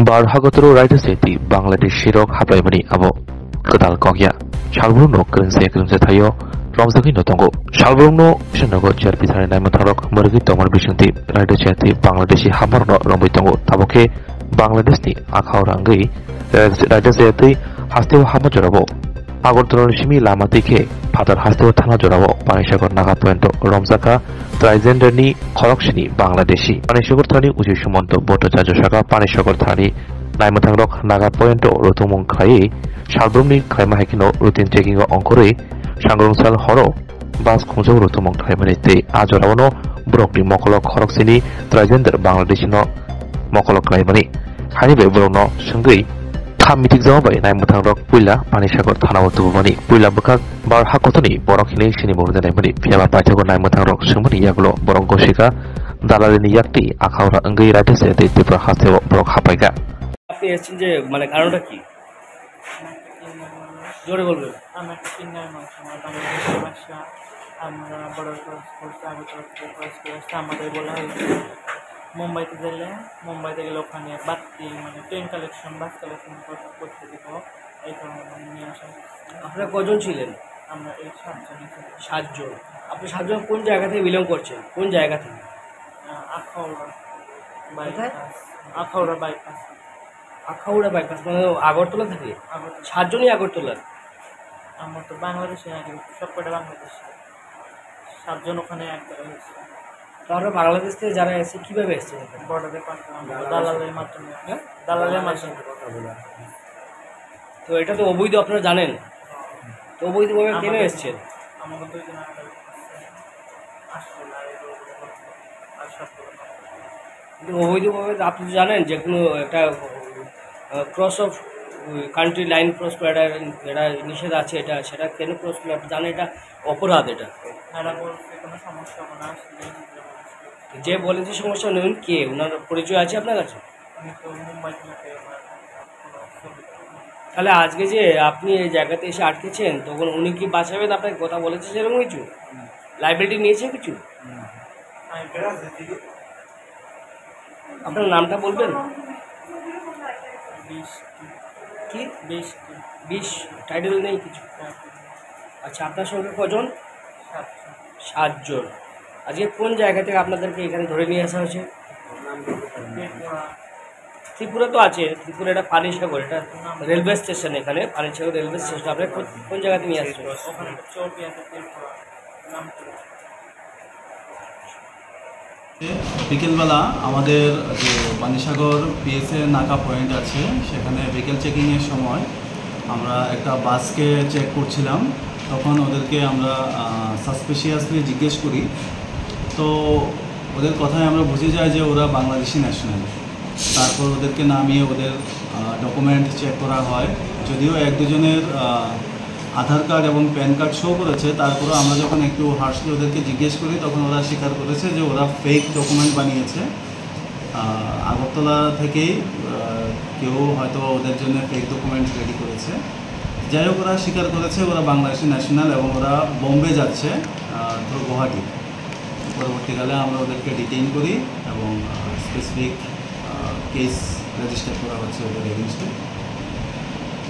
Barhagaturu Raidaseti, Bangladesh Shirok Hapaimani Abo, Kadal Kogya, Shalbruno, Krense Kremsetayo, Romsakino Tongo, Shalbruno, Shanago, Cherpisari Namatarok, Murgi Tomar Bishanti, Raidachati, Bangladeshi Hamarno, Rombitongo, Taboke, Bangladeshi, Akaurangi, Raidaseti, Hasteo Hamajorabo, Agortron Shimi Lama Dike, Patar Hasteo Tanajorabo, Panishakor Naga Puento, Romzaka, Trizenderni, Korokshini, Bangladeshi, Panishakor Tani, Ushumonto, Boto Jajosaka, Panishakor Tani, Naimatangrok, Naga Puento, Rotumon Kai, Shalbrumni, Kaimahekino, Routine Taking Onkore, Shangrungsal Horo, Bas Kunzo Rotumon Kaimanite, Ajoravano, Brokli Mokolok Koroksini, Trizender, Bangladeshino, Mokolok Kaimani, Hanibe Brono, Shangri, Mitik Zobai, Naimatangrok, Pula, Panishakor Tanawatubani, Pula Bukak, Bar Hakotoni, Borokini, Shinimur than Emily, Piama Patago Naimatangrok, Shumani Yaglo, Borongoshika, Dalalini Yakti, Akaura, Angai Radise, the Tipra Haseo, Brok Hapaga. আপনি এসেছেন যে মানে কারণটা কি জোরে বলবেন আমরা কিন্নার মানুষ আমার বাংলাদেশের ভাষা আমরা বড় করতে আগে করতে আমাদের বলা হয়েছে মুম্বাইতে গেলে ওখানে বাতি মানে পেন কালেকশন বাস কালেকশন করতে দিব এই কারণে নিয়ে আসা আপনারা কজন ছিলেন আমরা এই 7 জন আপনি 7 জন কোন জায়গা থেকে বিলং করছেন কোন জায়গা থেকে আখাউড়া বাইপাস আখাউড়া বাইপাস মানে আগরতলা থেকে 7 জনই আগরতলার আমরা তো বাংলাদেশে আগে সবকটা বাংলাদেশে 7 জন ওখানে এক জায়গায় হয়েছে তারা বাংলাদেশ থেকে যারা এসে কিভাবে এসেছে বর্ডারে দালালের মাধ্যমে কথা বলা তো এটা তো অবৈধ আপনারা জানেন তো অবৈধভাবে কেন এসেছেন আমাকে 2 দিন আগে কিন্তু অবৈধভাবে আপনি জানেন যে কোনো একটা cross of country line cross করা এটা নিষেধ আছে এটা সেটা কেন ক্রস করে আপনি জানেন এটা অপরাধ এটা কোনো সমস্যা কোনো যে বলেছে সমস্যা নেই কে ওনার পরিচয় আছে আপনার কাছে আমি তো মুম্বাই থেকে তাহলে আজকে যে আপনি এই জায়গাতে এসে আটকেছেন তখন উনি কি বাঁচাবেন আপনাকে কথা বলেছে সেরকম কিছু লাইব্রেরি নিয়েছে কিছু আপনার নামটা বলবেন কি 20 টাইটেল নেই কিছু আচ্ছা আপনার সঙ্গে কজন 7 জন আজকে কোন জায়গা থেকে আপনাদেরকে এখানে ধরে নিয়ে আসা হয়েছে ত্রিপুরা তো আছে ত্রিপুরা এটা পানিসাগর এটা রেলওয়ে স্টেশন এখানে পানিসাগর রেলওয়ে স্টেশন আপনি কোন জায়গাতে নিয়ে আসছেন ওখানে চৌকি আছে বিকেলবেলা আমাদের যে পানিসাগর পিএসএ নাকা পয়েন্ট আছে সেখানে বিকেল চেকিংয়ের সময় আমরা একটা বাসকে চেক করছিলাম তখন ওদেরকে আমরা সাসপিশিয়াসলি জিজ্ঞেস করি তো ওদের কথায় আমরা বুঝে যাই যে ওরা বাংলাদেশি ন্যাশনাল তারপর ওদেরকে নামিয়ে ওদের ডকুমেন্ট চেক করা হয় যদিও 1-2 জনের আধার কার্ড এবং প্যান কার্ড শো করেছে তারপরে আমরা যখন একটু হার্শলি ওদেরকে জিজ্ঞেস করি তখন ওরা স্বীকার করেছে যে ওরা ফেক ডকুমেন্ট বানিয়েছে আগরতলা থেকেই কেউ হয়তো ওদের জন্য ফেক ডকুমেন্ট রেডি করেছে যাই হোক ওরা স্বীকার করেছে ওরা বাংলাদেশি ন্যাশনাল এবং ওরা বোম্বে যাচ্ছে থ্রু গুয়াহাটি পরবর্তীকালে আমরা ওদেরকে ডিটেইন করি এবং স্পেসিফিক কেস রেজিস্টার করা হচ্ছে ওদের এগেনস্টে